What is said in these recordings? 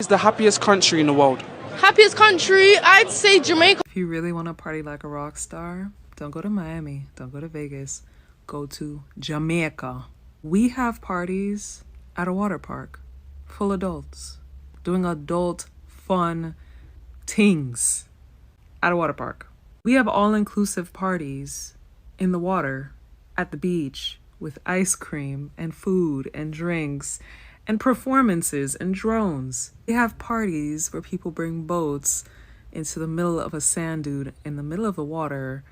Is the happiest country in the world? Happiest country, I'd say Jamaica. If you really want to party like a rock star, don't go to Miami, don't go to Vegas, go to Jamaica. We have parties at a water park, full adults, doing adult fun things at a water park. We have all-inclusive parties in the water, at the beach, with ice cream and food and drinks and performances and drones. We have parties where people bring boats into the middle of a sand dune in the middle of the water,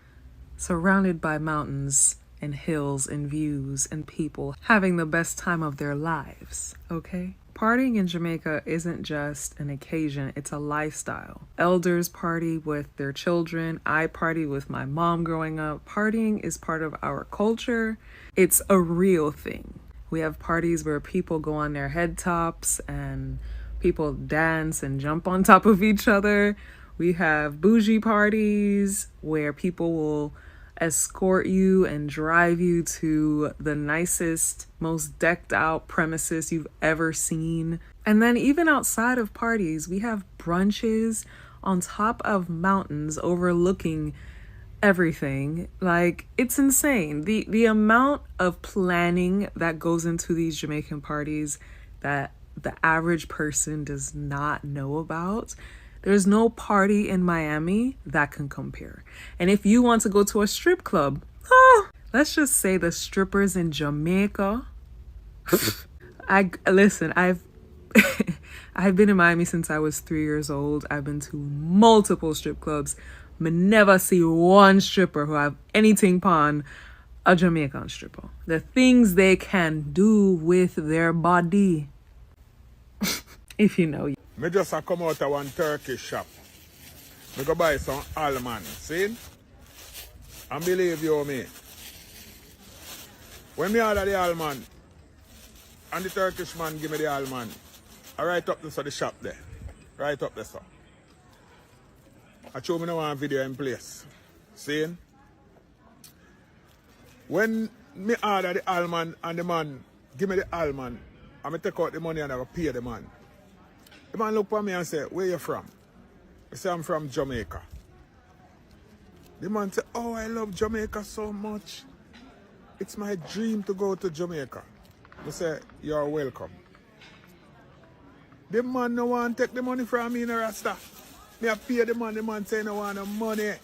surrounded by mountains and hills and views and people having the best time of their lives, okay? Partying in Jamaica isn't just an occasion, it's a lifestyle. Elders party with their children. I party with my mom growing up. Partying is part of our culture. It's a real thing. We have parties where people go on their head tops and people dance and jump on top of each other. We have bougie parties where people will escort you and drive you to the nicest, most decked out premises you've ever seen. And then even outside of parties, we have brunches on top of mountains overlooking everything. Like, it's insane. The amount of planning that goes into these Jamaican parties that the average person does not know about. There's no party in Miami that can compare. And if you want to go to a strip club, let's just say the strippers in Jamaica. I've I've been in Miami since I was 3 years old. I've been to multiple strip clubs. I never see one stripper who have anything upon a Jamaican stripper. The things they can do with their body. If you know. Me just come out of one Turkish shop. Me go buy some almond, see? And believe you me. When me order the almond, and the Turkish man give me the almond, I write up this at the shop there. Right up there, sir. I show me no one video in place. See? When me order the almond and the man give me the almond, and me take out the money and I go pay the man. The man look at me and say, where you from? I say, I'm from Jamaica. The man say, oh, I love Jamaica so much. It's my dream to go to Jamaica. I say, you're welcome. The man no want to take the money from me in a rasta. Me I pay the man say no want no money.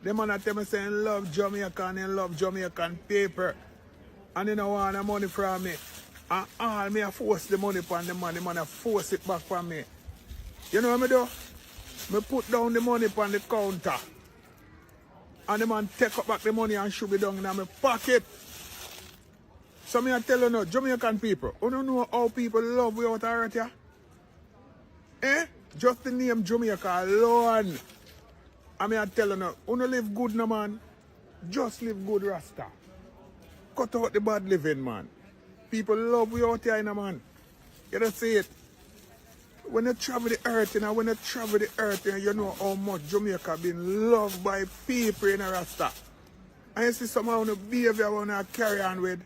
The man tell me saying love Jamaica and he love Jamaican paper. And he no want no money from me. And all me I force the money upon the man I force it back from me. You know what I do? Me put down the money upon the counter. And the man take up back the money and shoot it down in my pocket. So me I tell you now, Jamaican people, you don't know how people love without hurt ya? Eh? Just the name Jamaica alone. And me I tell you now, you don't live good no man. Just live good Rasta. Cut out the bad living man. People love we out here, you know, man. You don't see it. When you travel the earth, you know, you know how much Jamaica been loved by people in a Rasta. And you see somehow the behavior I want to carry on with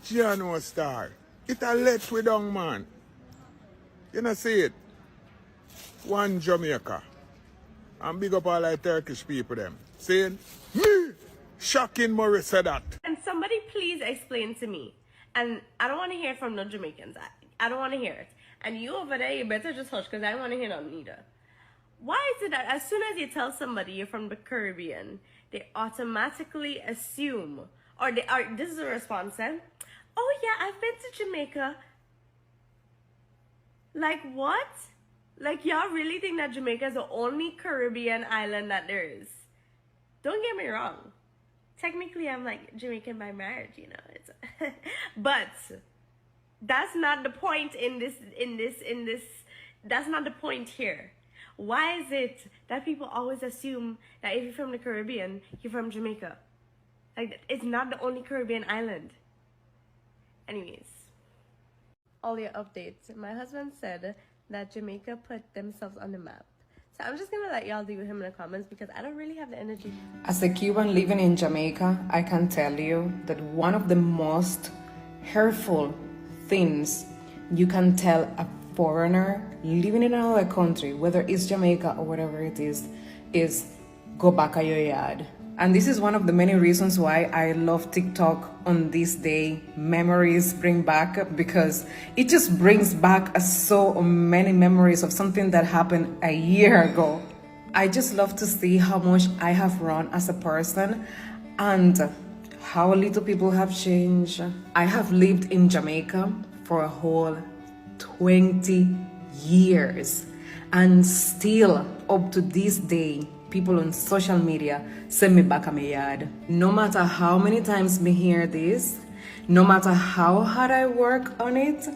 Jano Star. It a let we down, man. You know see it. One Jamaica. And big up all like Turkish people them. Saying, me, shocking Morris said that. And somebody please explain to me. And I don't want to hear it from no Jamaicans. I don't want to hear it. And you over there, you better just hush because I don't want to hear none either. Why is it that as soon as you tell somebody you're from the Caribbean, they automatically assume, or this is a response then, oh yeah, I've been to Jamaica. Like what? Like y'all really think that Jamaica is the only Caribbean island that there is? Don't get me wrong. Technically, I'm like Jamaican by marriage, you know. It's but that's not the point in this. That's not the point here. Why is it that people always assume that if you're from the Caribbean, you're from Jamaica? Like, it's not the only Caribbean island. Anyways, all your updates. My husband said that Jamaica put themselves on the map. So I'm just gonna let y'all deal with him in the comments because I don't really have the energy. As a Cuban living in Jamaica, I can tell you that one of the most hurtful things you can tell a foreigner living in another country, whether it's Jamaica or whatever it is go back a your yard. And this is one of the many reasons why I love TikTok on this day. Memories bring back, because it just brings back so many memories of something that happened a year ago. I just love to see how much I have grown as a person and how little people have changed. I have lived in Jamaica for a whole 20 years, and still up to this day, people on social media send me back a my yard. No matter how many times me hear this, no matter how hard I work on it,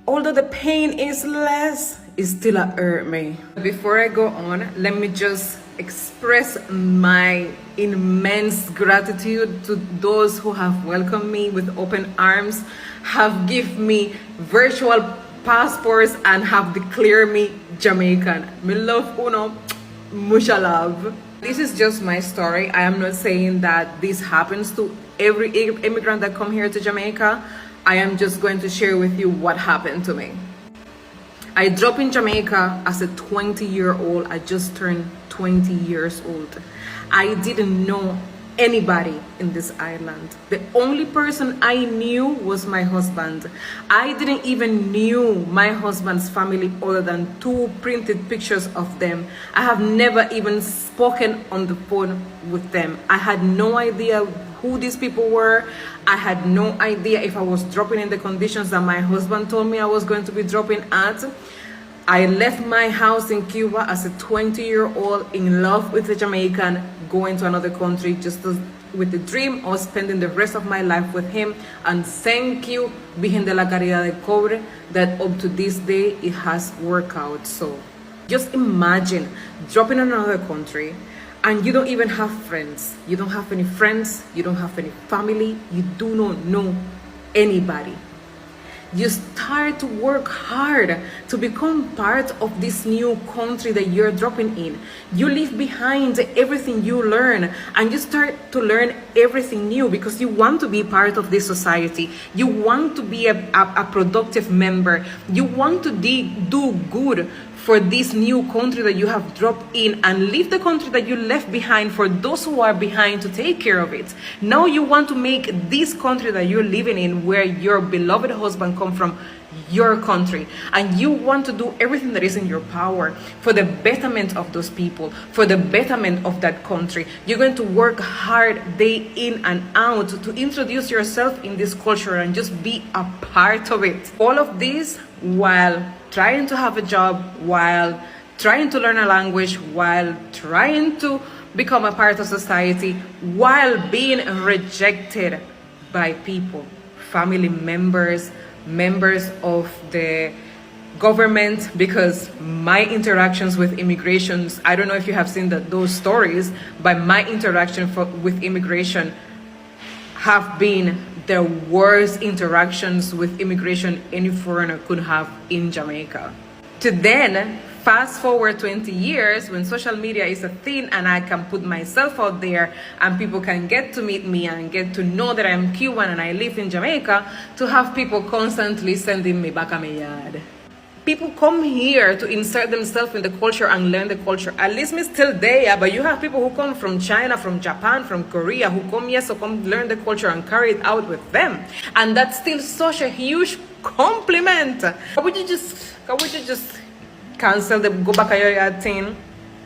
although the pain is less, it still hurt me. Before I go on, let me just express my immense gratitude to those who have welcomed me with open arms, have given me virtual passports, and have declared me Jamaican. Me love uno, mucha love. This is just my story. I am not saying that this happens to every immigrant that come here to Jamaica. I am just going to share with you what happened to me. I dropped in Jamaica as a 20-year-old. I just turned 20 years old. I didn't know anybody in this island. The only person I knew was my husband. I didn't even knew my husband's family other than 2 printed pictures of them. I have never even spoken on the phone with them. I had no idea who these people were. I had no idea if I was dropping in the conditions that my husband told me I was going to be dropping at. I left my house in Cuba as a 20-year-old in love with a Jamaican, going to another country with the dream of spending the rest of my life with him. And thank you, Virgen de la Caridad de Cobre, that up to this day it has worked out. So just imagine dropping in another country and you don't even have friends. You don't have any friends, you don't have any family, you do not know anybody. You start to work hard to become part of this new country that you're dropping in. You leave behind everything you learn and you start to learn everything new because you want to be part of this society. You want to be a productive member. You want to do good for this new country that you have dropped in, and leave the country that you left behind for those who are behind to take care of it. Now you want to make this country that you're living in, where your beloved husband come from, your country, and you want to do everything that is in your power for the betterment of those people, for the betterment of that country. You're going to work hard day in and out to introduce yourself in this culture and just be a part of it. All of this while trying to have a job, while trying to learn a language, while trying to become a part of society, while being rejected by people, family members, members of the government, because my interactions with immigrations, I don't know if you have seen those stories, but my interaction with immigration have been the worst interactions with immigration any foreigner could have in Jamaica. To then, fast forward 20 years when social media is a thing and I can put myself out there and people can get to meet me and get to know that I'm Cuban and I live in Jamaica, to have people constantly sending me back a my yard. People come here to insert themselves in the culture and learn the culture. At least me still there, but you have people who come from China, from Japan, from Korea, who come here to come learn the culture and carry it out with them. And that's still such a huge compliment. Would you just cancel the go back a your yard thing?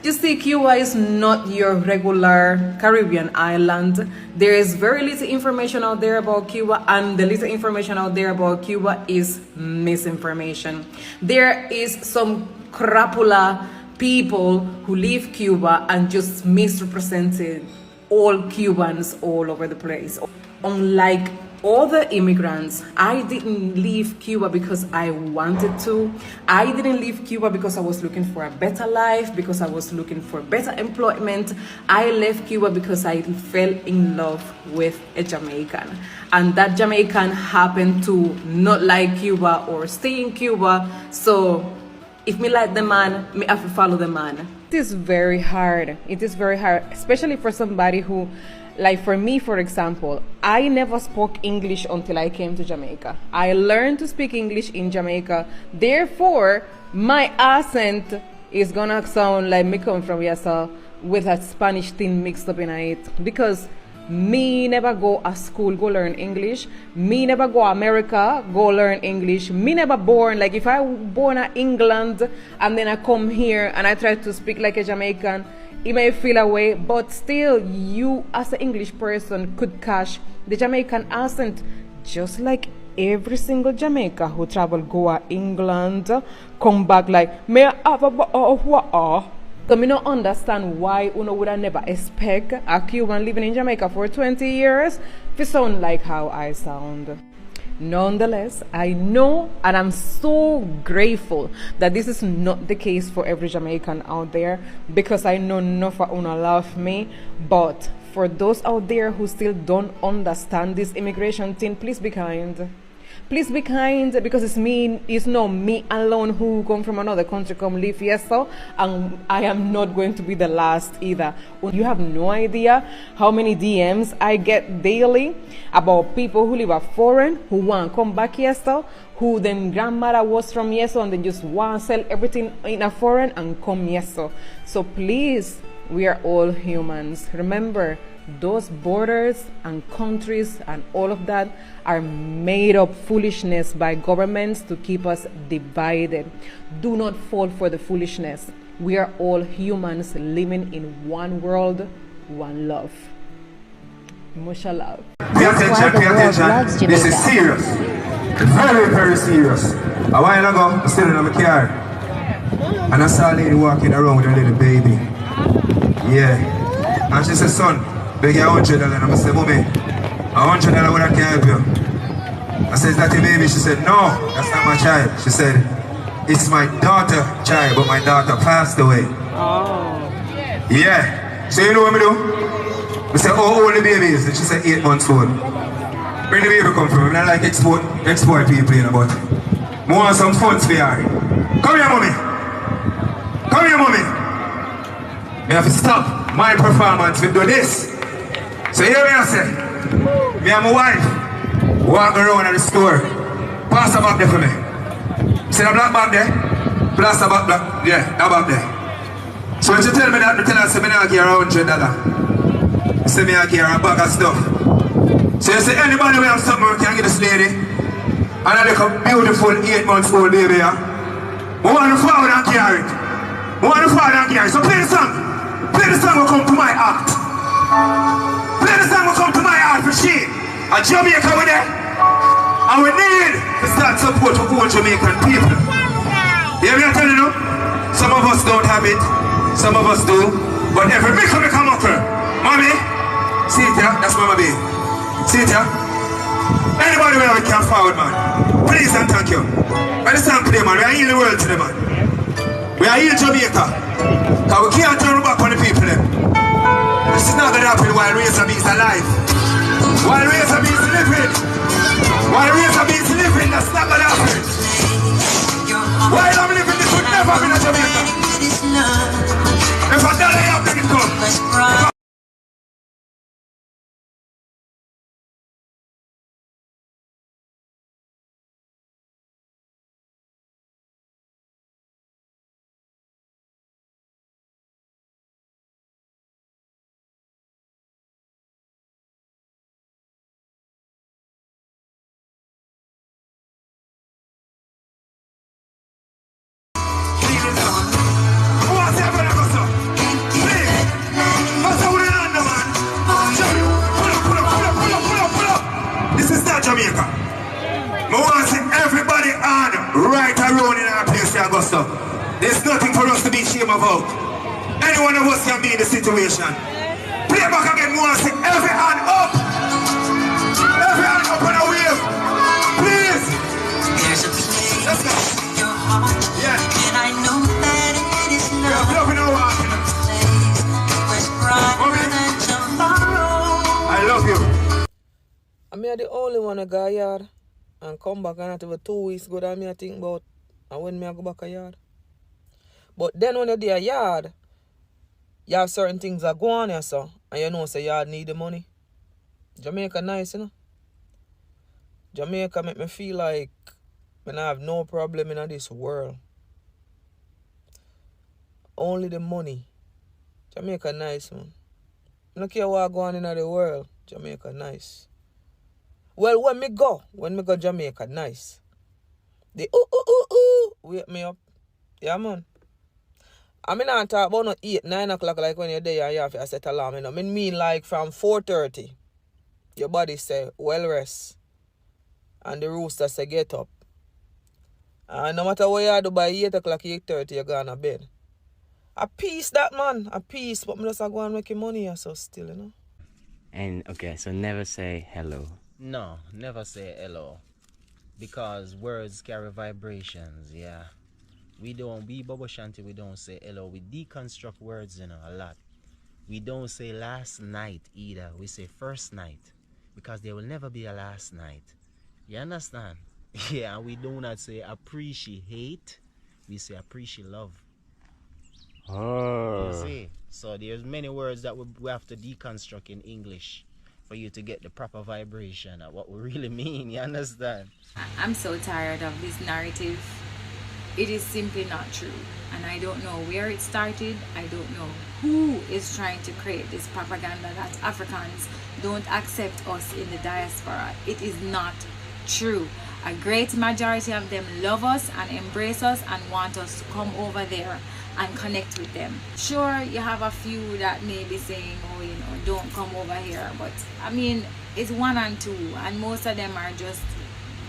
You see, Cuba is not your regular Caribbean island. There is very little information out there about Cuba, and the little information out there about Cuba is misinformation. There is some crapula people who leave Cuba and just misrepresented all Cubans all over the place. Unlike other immigrants, I didn't leave Cuba because I wanted to. I didn't leave Cuba because I was looking for a better life, because I was looking for better employment. I left Cuba because I fell in love with a Jamaican. And that Jamaican happened to not like Cuba or stay in Cuba. So if me like the man, me have to follow the man. It is very hard. It is very hard, especially for somebody who Like for me, for example, I never spoke English until I came to Jamaica. I learned to speak English in Jamaica. Therefore, my accent is gonna sound like me come from Yasa with a Spanish thing mixed up in it. Because me never go to school, go learn English. Me never go America, go learn English. Me never born, like if I born in England and then I come here and I try to speak like a Jamaican, it may feel away, but still you as an English person could catch the Jamaican accent just like every single Jamaica who travel go to England, come back like, may I have a so me don't understand why uno would have never expect a Cuban living in Jamaica for 20 years to sound like how I sound. Nonetheless, I know and I'm so grateful that this is not the case for every Jamaican out there, because I know enough of uno love me. But for those out there who still don't understand this immigration thing, please be kind. Please be kind, because it's not me alone who come from another country come live here, so and I am not going to be the last either. You have no idea how many DMs I get daily about people who live at foreign, who want to come back here, so who them grandmother was from here, so and they just want to sell everything in a foreign and come here, so please, we are all humans. Remember, those borders and countries and all of that are made up foolishness by governments to keep us divided. Do not fall for the foolishness. We are all humans living in one world, one love. Musha love. Pay attention. This is serious. Very, very serious. A while ago, I was sitting in my car and I saw a lady walking around with a little baby. Yeah. And she said, son, beg you $100. And I said, mommy, $100 would I can help you. I said, is that your baby? She said, no, that's not my child. She said, it's my daughter child, but my daughter passed away. Oh. Yeah. So you know what I do? I said, how old the baby is? And she said, 8 months old. Where the baby come from? I like export people, you know, but I want some funds for her. Come here, mommy. Come here, mommy. I have to stop my performance to do this. So here I say, me and my wife walk around at the store. Pass the bag there for me. See the black bag there? Pass the bag black. Yeah, that bag there. So when she tell me that, I tell her, say me not give her $100. Say me I give her a bag of stuff. So you say anybody will have something we can get this lady. And I look a beautiful 8 months old baby here. We want to forward and carry it. We want to forward and carry it. So play the song. Play the song will come to my heart. Play the song will come to my heart for she. A Jamaica with there. And we need to start support for all Jamaican people. You hear me telling you? Some of us don't have it. Some of us do. But every big come up here. Mommy, see it here? That's Mama B. See it here? Anybody where we can forward, man? Please and thank you. When the song play, man, we are healing the world today, man. We are healing Jamaica. Because we can't turn back on the people, them. This is not going to happen while Razor is alive. While Razor is living. While Razor is living, that's not going to happen. While I'm living, this would never happen in Jamaica. If I die, I have to come. Jamaica. I want to see everybody on right around in our place for Augusta. There's nothing for us to be ashamed about. Any one of us can be in the situation. Play back again. I want to see every hand up. Every hand up on a wave. Please. Let's go. Yeah. And I know that it is not. We're loving our heart. I love you. I'm the only one who go yard and come back and not even 2 weeks go that I think about and when I go back a yard. But then when you're there yard, You have certain things that go on here, so, and you know, say you need the money. Jamaica nice, you know. Jamaica make me feel like when I have no problem in this world. Only the money. Jamaica nice, man. I don't care what go on in the world. Jamaica nice. Well, when me go Jamaica, nice. They wake me up. Yeah, man. I mean, I talk about no 8, 9 o'clock like when you're there and you have to set alarm, you know. I mean like from 4:30, your body say, well rest. And the rooster say, get up. And no matter what you do by 8 o'clock, 8:30, you're going to bed. A piece that, man. A piece. But I just go and make money here, so still, you know. And, okay, so never say hello. No, never say hello. Because words carry vibrations, yeah. We Bobo Shanti, we don't say hello. We deconstruct words, you know, a lot. We don't say last night either. We say first night. Because there will never be a last night. You understand? Yeah, and we do not say appreciate. We say appreciate love. Oh. You see? So there's many words that we have to deconstruct in English for you to get the proper vibration of what we really mean. You understand? I'm so tired of this narrative. It is simply not true. And I don't know where it started. I don't know who is trying to create this propaganda that Africans don't accept us in the diaspora. It is not true. A great majority of them love us and embrace us and want us to come over there and connect with them. Sure, you have a few that may be saying, oh, you know, don't come over here. But I mean, it's 1 and 2, and most of them are just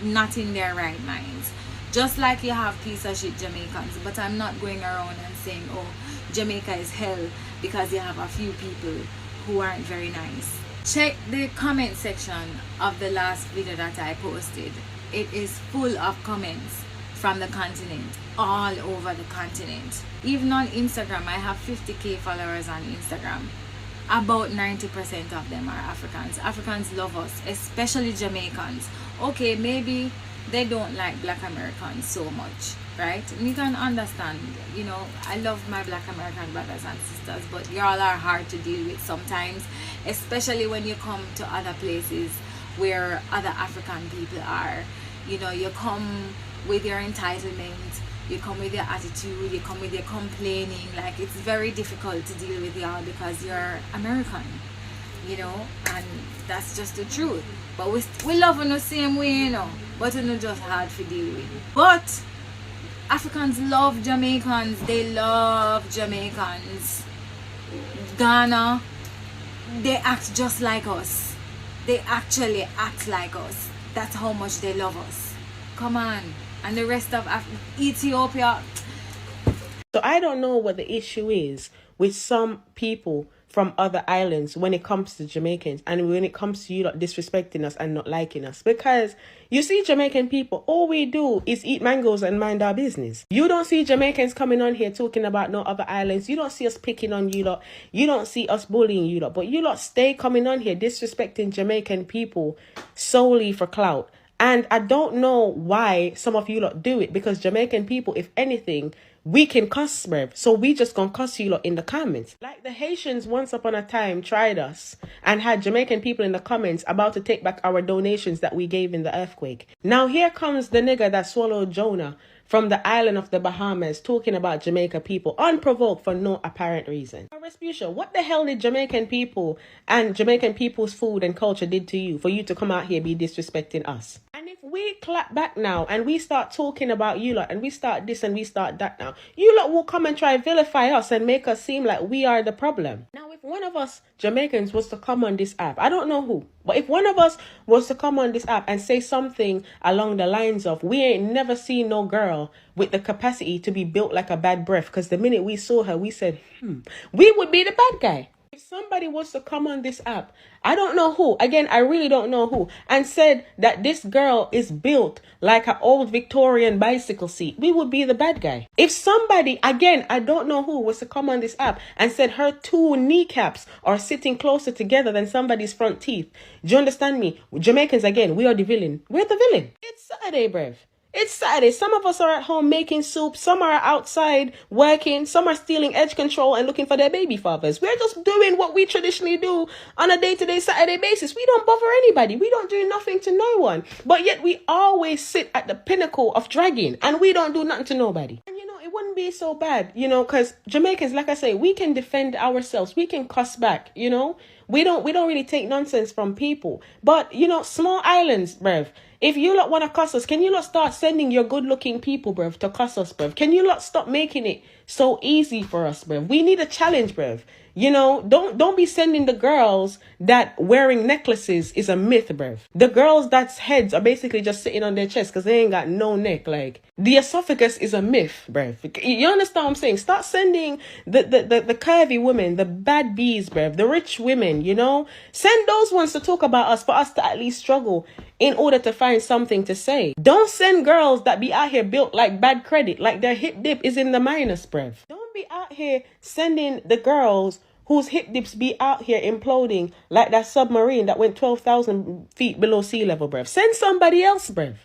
not in their right minds. Just like you have piece of shit Jamaicans, but I'm not going around and saying, oh, Jamaica is hell because you have a few people who aren't very nice. Check the comment section of the last video that I posted. It is full of comments from the continent, all over the continent. Even on Instagram, I have 50k followers on Instagram. About 90% of them are Africans. Africans love us, especially Jamaicans. Okay, maybe they don't like Black Americans so much, right? And you can understand, you know, I love my Black American brothers and sisters, but y'all are hard to deal with sometimes, especially when you come to other places where other African people are. You know, you come with your entitlement, you come with your attitude, you come with your complaining. Like, it's very difficult to deal with y'all because you're American, you know, and that's just the truth. But we love in the same way, you know, but it's just hard to deal with. But Africans love Jamaicans. They love Jamaicans. Ghana, they act just like us. They actually act like us. That's how much they love us. Come on. And the rest of Ethiopia. So I don't know what the issue is with some people from other islands when it comes to Jamaicans and when it comes to you not disrespecting us and not liking us. Because you see Jamaican people, all we do is eat mangoes and mind our business. You don't see Jamaicans coming on here talking about no other islands. You don't see us picking on you lot. You don't see us bullying you lot. But you lot stay coming on here disrespecting Jamaican people solely for clout. And I don't know why some of you lot do it, because Jamaican people, if anything, we can cuss, bruv. So we just gonna cuss you lot in the comments. Like the Haitians once upon a time tried us and had Jamaican people in the comments about to take back our donations that we gave in the earthquake. Now here comes the nigga that swallowed Jonah from the island of the Bahamas talking about Jamaica people unprovoked for no apparent reason. Respucia, what the hell did Jamaican people and Jamaican people's food and culture did to you for you to come out here be disrespecting us? And if we clap back now and we start talking about you lot and we start this and we start that now, you lot will come and try vilify us and make us seem like we are the problem. Now, if one of us Jamaicans was to come on this app, I don't know who, but if one of us was to come on this app and say something along the lines of, we ain't never seen no girl with the capacity to be built like a bad breath, because the minute we saw her, we said, we would be the bad guy. If somebody was to come on this app, I don't know who, again, I really don't know who, and said that this girl is built like an old Victorian bicycle seat, we would be the bad guy. If somebody, again, I don't know who, was to come on this app and said her 2 kneecaps are sitting closer together than somebody's front teeth, do you understand me? Jamaicans, again, we are the villain. We're the villain. It's Saturday, bruv. It's Saturday. Some of us are at home making soup. Some are outside working. Some are stealing edge control and looking for their baby fathers. We're just doing what we traditionally do on a day-to-day Saturday basis. We don't bother anybody. We don't do nothing to no one. But yet we always sit at the pinnacle of dragging and we don't do nothing to nobody. And you know, it wouldn't be so bad, you know, because Jamaicans, like I say, we can defend ourselves. We can cuss back, you know. We don't really take nonsense from people. But, you know, small islands, bruv. If you lot want to cuss us, can you lot start sending your good-looking people, bruv, to cuss us, bruv? Can you lot stop making it so easy for us, bruv? We need a challenge, bruv. You know, don't be sending the girls that wearing necklaces is a myth, bruv. The girls that's heads are basically just sitting on their chest because they ain't got no neck. Like, the esophagus is a myth, bruv. You understand what I'm saying? Start sending the curvy women, the bad bees, bruv, the rich women, you know? Send those ones to talk about us for us to at least struggle in order to find something to say. Don't send girls that be out here built like bad credit, like their hip dip is in the minus, bruv. Don't be out here sending the girls whose hip dips be out here imploding like that submarine that went 12,000 feet below sea level, bruv. Send somebody else, bruv.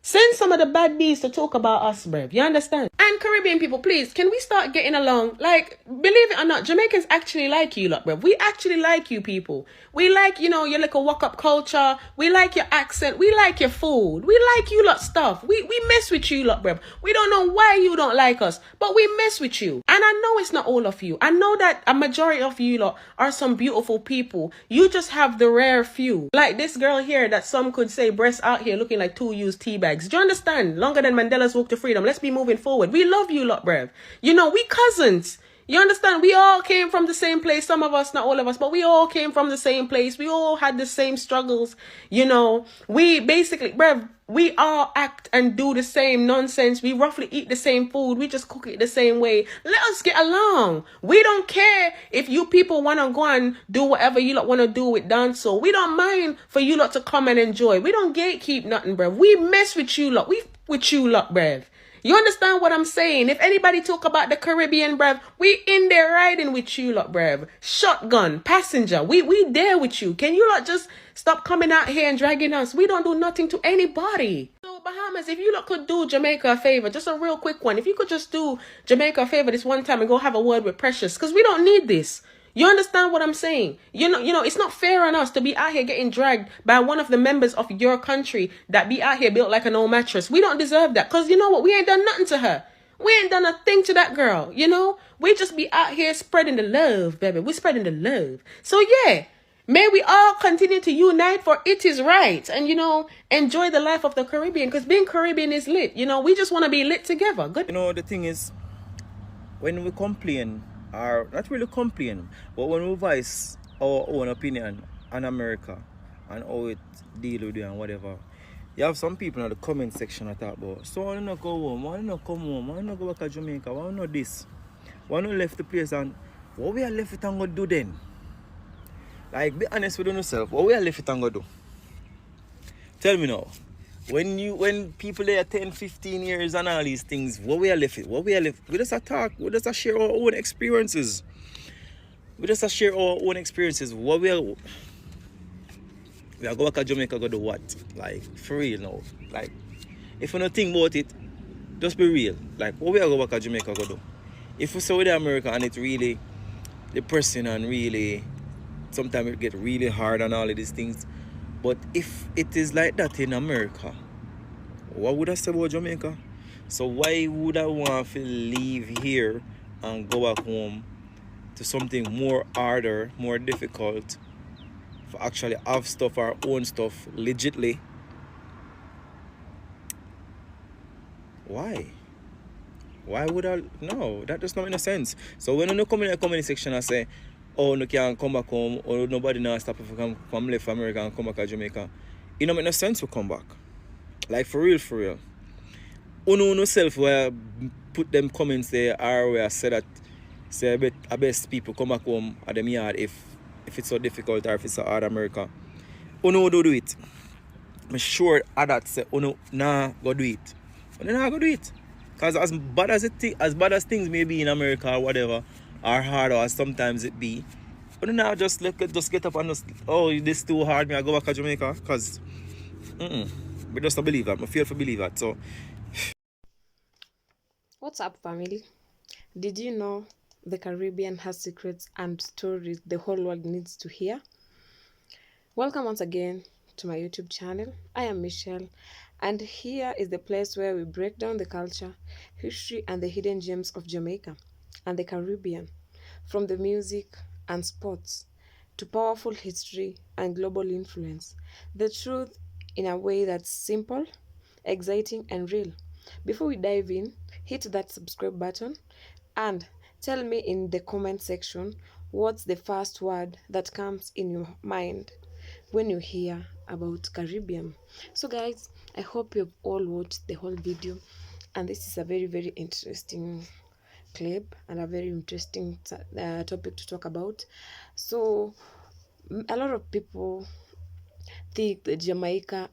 Send some of the bad bees to talk about us, bruv. You understand? And Caribbean people, please, can we start getting along? Like, believe it or not, Jamaicans actually like you lot, bruv. We actually like you people. We like, you know, your little walk-up culture. We like your accent. We like your food. We like you lot stuff. We mess with you lot, bruv. We don't know why you don't like us, but we mess with you. And I know it's not all of you. I know that a majority of you lot are some beautiful people. You just have the rare few. Like this girl here that some could say breasts out here looking like 2 used tea bags. Do you understand? Longer than Mandela's walk to freedom. Let's be moving forward. We love you lot, bruv. You know, we cousins. You understand? We all came from the same place. Some of us, not all of us, but we all came from the same place. We all had the same struggles. You know, we basically, bruv, we all act and do the same nonsense. We roughly eat the same food. We just cook it the same way. Let us get along. We don't care if you people want to go and do whatever you lot want to do with dancehall. We don't mind for you lot to come and enjoy. We don't gatekeep nothing, bruv. We mess with you lot. We with you lot, bruv. You understand what I'm saying? If anybody talk about the Caribbean, bruv, we in there riding with you lot, bruv. Shotgun, passenger, we there with you. Can you lot just stop coming out here and dragging us? We don't do nothing to anybody. So Bahamas, if you lot could do Jamaica a favor, just a real quick one. If you could just do Jamaica a favor this one time and go have a word with Precious, because we don't need this. You understand what I'm saying? You know, it's not fair on us to be out here getting dragged by one of the members of your country that be out here built like an old mattress. We don't deserve that. Because you know what? We ain't done nothing to her. We ain't done a thing to that girl, you know? We just be out here spreading the love, baby. We're spreading the love. So yeah, may we all continue to unite for it is right. And, you know, enjoy the life of the Caribbean. Because being Caribbean is lit. You know, we just want to be lit together. Good. You know, the thing is, when we complain, or not really complain, but when we voice our own opinion on America and how it deal with you and whatever, you have some people in the comment section that talk about, so why not go home, why not come home, why not go back to Jamaica, why not this, why not left the place, and what we are left it and go do then? Like, be honest with yourself, what we are left it and go do? Tell me now. When people there 10, 15 years and all these things, what we are left with? We just talk, we just share our own experiences. What we are go back to Jamaica, go do what? Like, for real now. Like, if you don't think about it, just be real. Like, what we are go back to Jamaica, go do? If we saw with America and it's really depressing and really, sometimes it get really hard and all of these things. But if it is like that in America, what would I say about Jamaica? So why would I want to leave here and go back home to something more harder, more difficult, for actually have stuff, our own stuff, legitly? Why? Why would I? No, that does not make no sense. So when you come in the comment section and say, oh, no can come back home, or nobody now stop if you come from left America and come back to Jamaica, it don't make no sense to come back. Like, for real, for real. Uno self where put them comments there or where I said that say I best people come back home at them yard if it's so difficult or if it's so hard America. Uno do it. I'm sure that say uno nah go do it. Uno nah go do it. Because as bad as things may be in America or whatever, or hard or sometimes it be, but now just get up and just, oh, this too hard, me I go back to Jamaica, because we just don't believe that. I feel to believe that. So What's up, family? Did you know the Caribbean has secrets and stories the whole world needs to hear? Welcome once again to my YouTube channel. I am Michelle, and here is the place where we break down the culture, history, and the hidden gems of Jamaica and the Caribbean, from the music and sports to powerful history and global influence. The truth in a way that's simple, exciting, and real. Before we dive in, hit that subscribe button and tell me in the comment section what's the first word that comes in your mind when you hear about Caribbean. So guys, I hope you've all watched the whole video, and this is a very interesting clip and a very interesting topic to talk about. So a lot of people think that Jamaica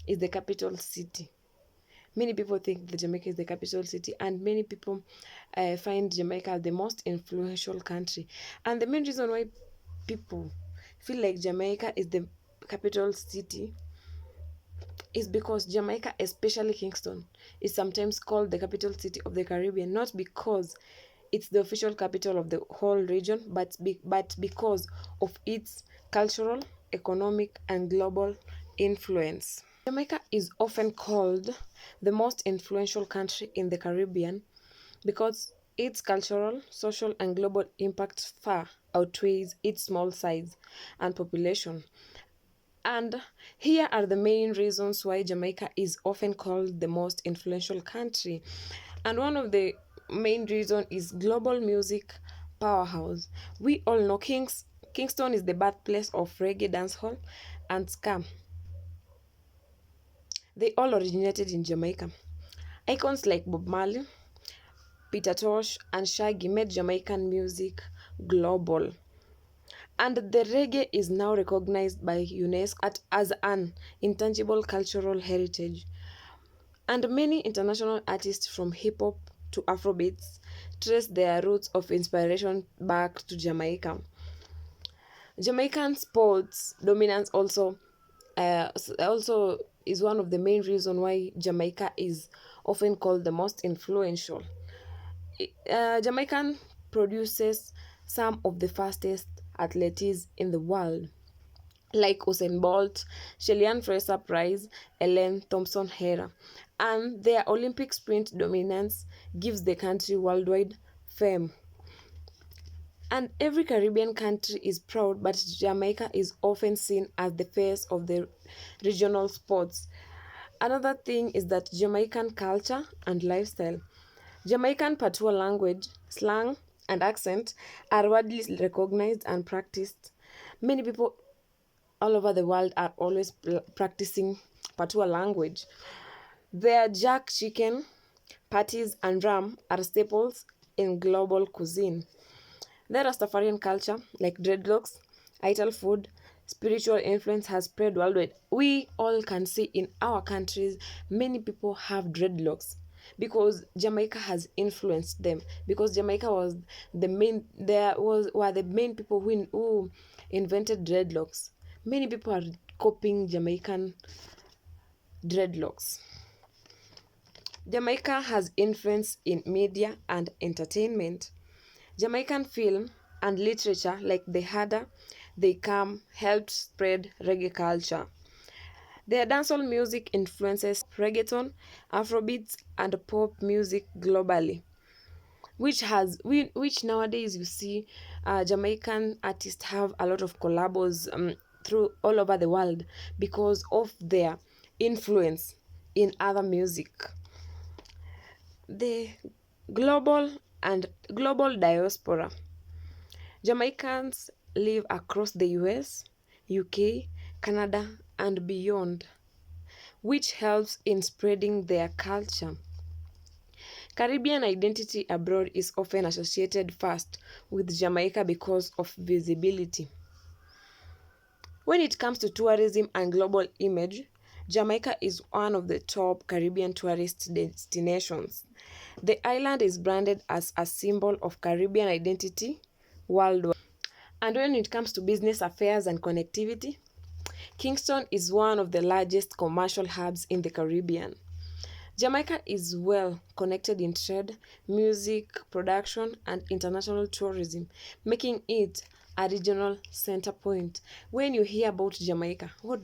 is the capital city. Many people think that Jamaica is the capital city, and many people find Jamaica the most influential country. And the main reason why people feel like Jamaica is the capital city is because Jamaica, especially Kingston, is sometimes called the capital city of the Caribbean, not because it's the official capital of the whole region, but because of its cultural, economic, and global influence. Jamaica is often called the most influential country in the Caribbean because its cultural, social, and global impact far outweighs its small size and population. And here are the main reasons why Jamaica is often called the most influential country. And one of the main reasons is global music powerhouse. We all know Kingston is the birthplace of reggae, dancehall, and ska. They all originated in Jamaica. Icons like Bob Marley, Peter Tosh, and Shaggy made Jamaican music global. And the reggae is now recognized by UNESCO as an intangible cultural heritage. And many international artists from hip-hop to Afrobeats trace their roots of inspiration back to Jamaica. Jamaican sports dominance also is one of the main reasons why Jamaica is often called the most influential. Jamaican produces some of the fastest athletes in the world, like Usain Bolt, Shelly-Ann, Fraser-Pryce, Ellen Thompson-Hera, and their Olympic sprint dominance gives the country worldwide fame. And every Caribbean country is proud, but Jamaica is often seen as the face of the regional sports. Another thing is that Jamaican culture and lifestyle. Jamaican patois language, slang, and accent are widely recognized and practiced. Many people all over the world are always practicing patois language. Their jerk chicken, patties, and ram are staples in global cuisine. The Rastafarian culture, like dreadlocks, idol food, spiritual influence has spread worldwide. We all can see in our countries, many people have dreadlocks because Jamaica has influenced them. Because Jamaica was the main, were the main people who invented dreadlocks. Many people are copying Jamaican dreadlocks. Jamaica has influence in media and entertainment. Jamaican film and literature like The Harder They Come helped spread reggae culture. Their dancehall music influences reggaeton, Afrobeats, and pop music globally, which nowadays you see Jamaican artists have a lot of collabos through all over the world because of their influence in other music. The global diaspora. Jamaicans live across the US, UK, Canada, and beyond, which helps in spreading their culture. Caribbean identity abroad is often associated first with Jamaica because of visibility. When it comes to tourism and global image, Jamaica is one of the top Caribbean tourist destinations. The island is branded as a symbol of Caribbean identity worldwide. And when it comes to business affairs and connectivity, Kingston is one of the largest commercial hubs in the Caribbean. Jamaica is well connected in trade, music, production, and international tourism, making it a regional center point. When you hear about Jamaica, what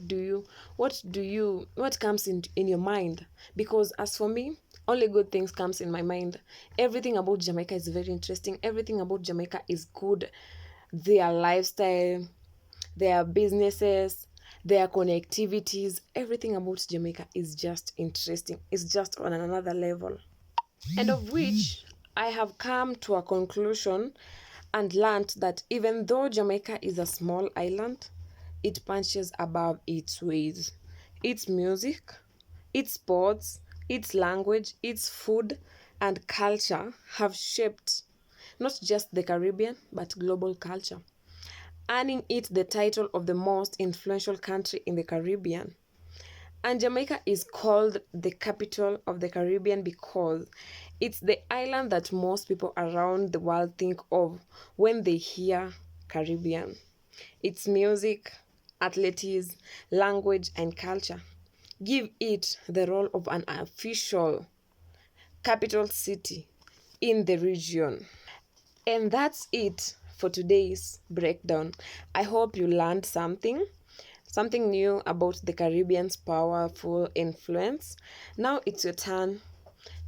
comes in your mind? Because as for me, only good things comes in my mind. Everything about Jamaica is very interesting. Everything about Jamaica is good. Their lifestyle, their businesses, their connectivities, everything about Jamaica is just interesting. It's just on another level. And of which I have come to a conclusion and learned that even though Jamaica is a small island, it punches above its weight. Its music, its sports, its language, its food, and culture have shaped not just the Caribbean but global culture, earning it the title of the most influential country in the Caribbean. And Jamaica is called the capital of the Caribbean because it's the island that most people around the world think of when they hear Caribbean. Its music, athletics, language, and culture give it the role of an official capital city in the region. And that's it for today's breakdown. I hope you learned something new about the Caribbean's powerful influence. Now it's your turn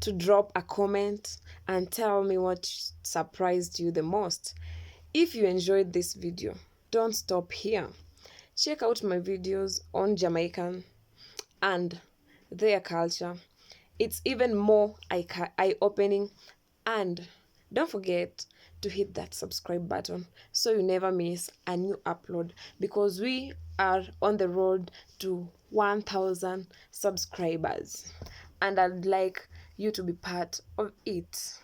to drop a comment and tell me what surprised you the most. If you enjoyed this video, don't stop here. Check out my videos on Jamaican and their culture. It's even more eye-opening, and don't forget to hit that subscribe button so you never miss a new upload, because we are on the road to 1,000 subscribers and I'd like you to be part of it.